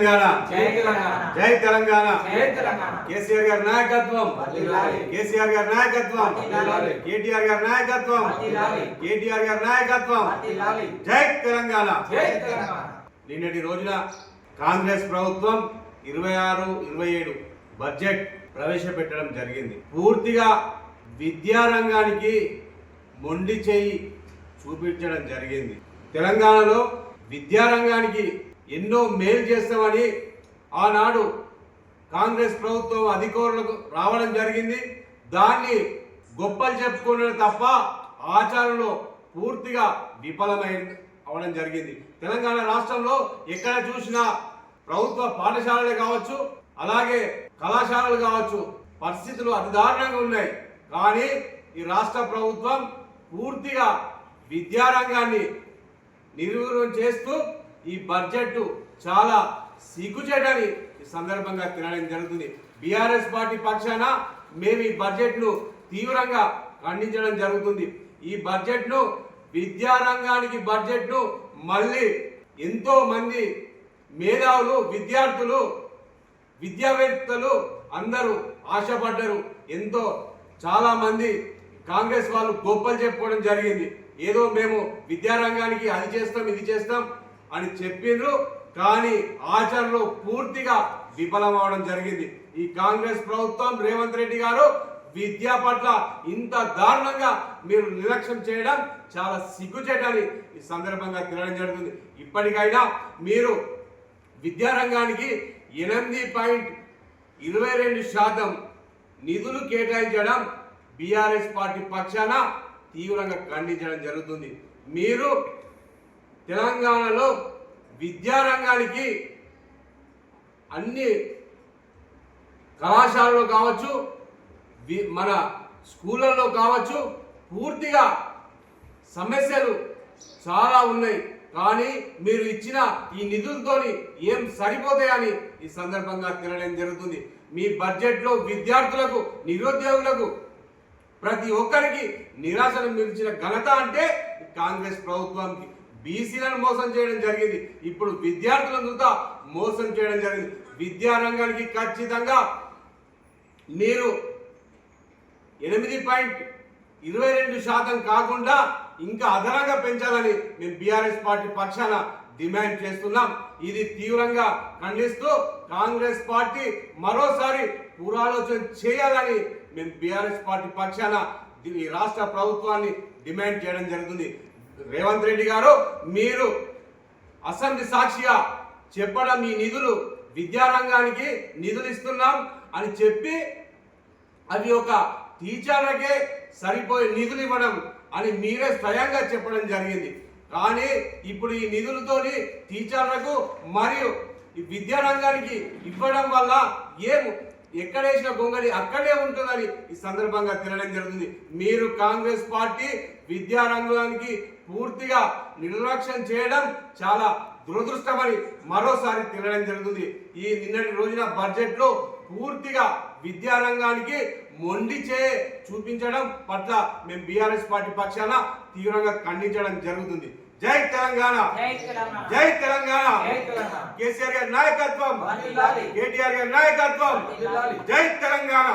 తెలంగాణ జై తెలంగాణ జై తెలంగాణ జై తెలంగాణ కేసీఆర్ గారి నాయకత్వం వర్ధిల్లాలి కేసీఆర్ గారి నాయకత్వం వర్ధిల్లాలి కేటీఆర్ గారి నాయకత్వం వర్ధిల్లాలి కేటీఆర్ గారి నాయకత్వం వర్ధిల్లాలి జై తెలంగాణ జై తెలంగాణ నిన్నటి రోజున కాంగ్రెస్ ప్రభుత్వం 26-27 బడ్జెట్ ప్రవేశపెట్టడం జరిగింది. పూర్తిగా విద్యారంగానికి మొండి చేయి చూపించడం జరిగింది. తెలంగాణలో విద్యారంగానికి ఎన్నో మేలు చేస్తామని ఆనాడు కాంగ్రెస్ ప్రభుత్వం అధికారులకు రావడం జరిగింది. దాన్ని గొప్పలు చెప్పుకోవడం తప్ప ఆచరణలో పూర్తిగా విఫలమై అవడం జరిగింది. తెలంగాణ రాష్ట్రంలో ఎక్కడ చూసినా ప్రభుత్వ పాఠశాలలు కావచ్చు, అలాగే కళాశాలలు కావచ్చు, పరిస్థితులు అతి దారుణంగా ఉన్నాయి. కానీ ఈ రాష్ట్ర ప్రభుత్వం పూర్తిగా విద్యారంగాన్ని నిర్వీర్యం చేస్తూ ఈ బడ్జెట్ చాలా సిగ్గుచేటని ఈ సందర్భంగా తినడం జరుగుతుంది. బీఆర్ఎస్ పార్టీ పక్షాన మేము ఈ బడ్జెట్ను తీవ్రంగా ఖండించడం జరుగుతుంది. ఈ బడ్జెట్ను విద్యారంగానికి బడ్జెట్ను మళ్ళీ ఎంతో మంది మేధావులు, విద్యార్థులు, విద్యావేత్తలు అందరూ ఆశపడ్డారు. చాలా మంది కాంగ్రెస్ వాళ్ళు గొప్పలు చెప్పుకోవడం జరిగింది. ఏదో మేము విద్యారంగానికి అది చేస్తాం ఇది చేస్తాం అని చెప్పిండ్రు, కానీ ఆచరణలో పూర్తిగా విఫలం అవడం జరిగింది. ఈ కాంగ్రెస్ ప్రభుత్వం రేవంత్ రెడ్డి గారు విద్య పట్ల ఇంత దారుణంగా మీరు నిర్లక్ష్యం చేయడం చాలా సిగ్గుచేటని ఈ సందర్భంగా తినడం జరుగుతుంది. ఇప్పటికైనా మీరు విద్యారంగానికి 8.22% నిధులు కేటాయించడం బీఆర్ఎస్ పార్టీ పక్షాన తీవ్రంగా ఖండించడం జరుగుతుంది. మీరు తెలంగాణలో విద్యారంగానికి అన్ని కళాశాలలో కావచ్చు, మన స్కూళ్ళల్లో కావచ్చు, పూర్తిగా సమస్యలు చాలా ఉన్నాయి. కానీ మీరు ఇచ్చిన ఈ నిధులతోని ఏం సరిపోతాయని ఈ సందర్భంగా తినడం జరుగుతుంది. మీ బడ్జెట్లో విద్యార్థులకు, నిరుద్యోగులకు, ప్రతి ఒక్కరికి నిరాశను మిగిల్చిన ఘనత అంటే కాంగ్రెస్ ప్రభుత్వానికి. బీసీలను మోసం చేయడం జరిగింది, ఇప్పుడు విద్యార్థులను కూడా మోసం చేయడం జరిగింది. విద్యారంగానికి ఖచ్చితంగా మీరు 8.22% కాకుండా ఇంకా అదనంగా పెంచాలని మేము బీఆర్ఎస్ పార్టీ పక్షాన డిమాండ్ చేస్తున్నాం. ఇది తీవ్రంగా ఖండిస్తూ కాంగ్రెస్ పార్టీ మరోసారి పునరాలోచన చేయాలని మేము బీఆర్ఎస్ పార్టీ పక్షాన ఈ రాష్ట్ర ప్రభుత్వాన్ని డిమాండ్ చేయడం జరుగుతుంది. రేవంత్ రెడ్డి గారు, మీరు అసెంబ్లీ సాక్షిగా చెప్పడం ఈ నిధులు విద్యారంగానికి నిధులు ఇస్తున్నాం అని చెప్పి అవి ఒక టీచర్లకే సరిపోయే నిధులు ఇవ్వడం అని మీరే స్వయంగా చెప్పడం జరిగింది. కానీ ఇప్పుడు ఈ నిధులతోని టీచర్లకు మరియు ఈ విద్యారంగానికి ఇవ్వడం వల్ల ఎక్కడేసిన గొంగడి అక్కడే ఉంటుందని ఈ సందర్భంగా తినడం జరుగుతుంది. మీరు కాంగ్రెస్ పార్టీ విద్యారంగానికి పూర్తిగా నిర్లక్ష్యం చేయడం చాలా దురదృష్టమని మరోసారి తినడం జరుగుతుంది. ఈ నిన్నటి రోజున బడ్జెట్లో పూర్తిగా విద్యారంగానికి మొండి చూపించడం పట్ల మేము బీఆర్ఎస్ పార్టీ పక్షాన తీవ్రంగా ఖండించడం జరుగుతుంది. జై తెలంగాణ జై తెలంగాణ కేసీఆర్ గారి నాయకత్వం, కేటీఆర్ గారి నాయకత్వం, జై తెలంగాణ.